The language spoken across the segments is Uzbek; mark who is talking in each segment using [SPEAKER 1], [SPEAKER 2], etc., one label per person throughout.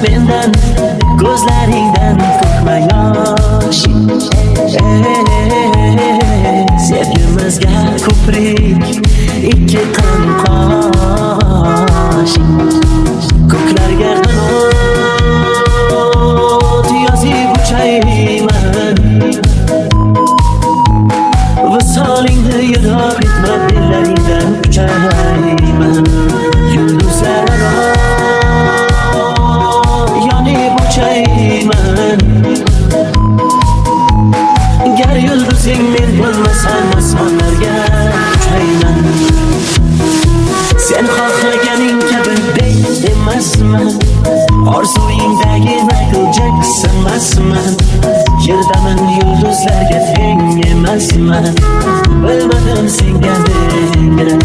[SPEAKER 1] mendan, ko'zlaringdan to'kma yosh. Sevgimizga ko'prik, ikki qan qosh. Ko'klarga qanot yozib uchayman, visolingni yiroq etma, bellaringdan uchayman. Yulduzlar yonib uchayman, gar yulduzing men bo'lmasam osmonlarga uchayman. Sen xohlaganing kabi bek emasman, orzuingdagi Michael Jackson emasman. Yerdaman, yulduzlarga teng emasman, bilmadim senga negra.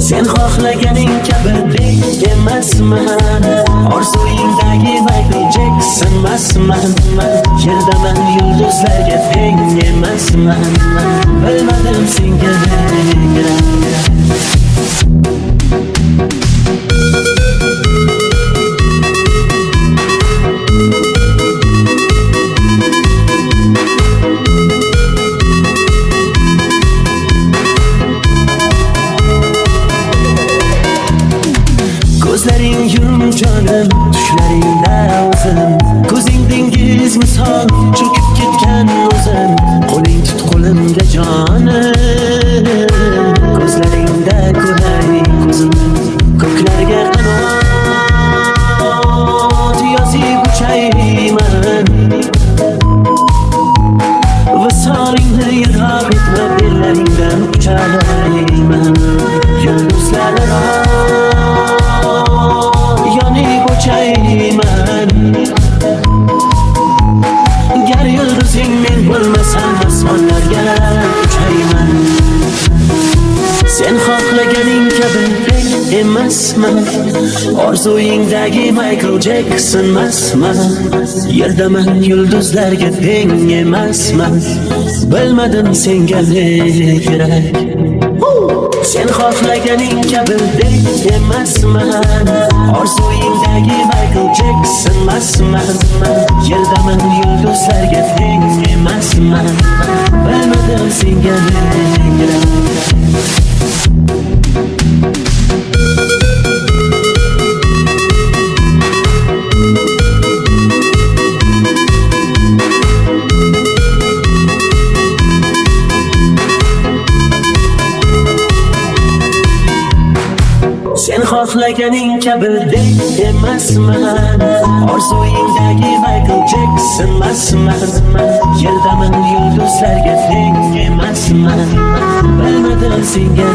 [SPEAKER 1] Sen xohlaganing kabi bek emasman, orzuingdagi Michael Jackson emasman. Yerdaman, yulduzlarga teng emasman, bilmadim senga negra. Ko'zlaring yum jonim, tushlaringda o'zim, ko'zing dengiz misol cho'kib ketgan o'zim. Qo'ling tut qo'limga jonim, ko'zlaringda ko'ray ko'zim. Ko'klarga qanot yozib uchayman, visolingni yiroq etma, bellaringdan uchayman. Yulduzlar yonib uchayman, gar yulduzing men bo'lmasam osmonlarga uchayman. Sen xohlaganing kabi bek emasman, orzuingdagi Michael Jackson emasman. Yerdaman, yulduzlarga teng emasman, bilmadim senga ne kerak. Sen xohlaganing kabi bek emasman, orzuingdagi Michael Jackson emasman. Yerdaman, yulduzlarga teng emasman, bilmadim senga ne kerak. Sen xohlaganing kabi bek emasman, orzuingdagi Michael Jackson emasman. Yerdaman, yulduzlarga teng emasman, bilmadim senga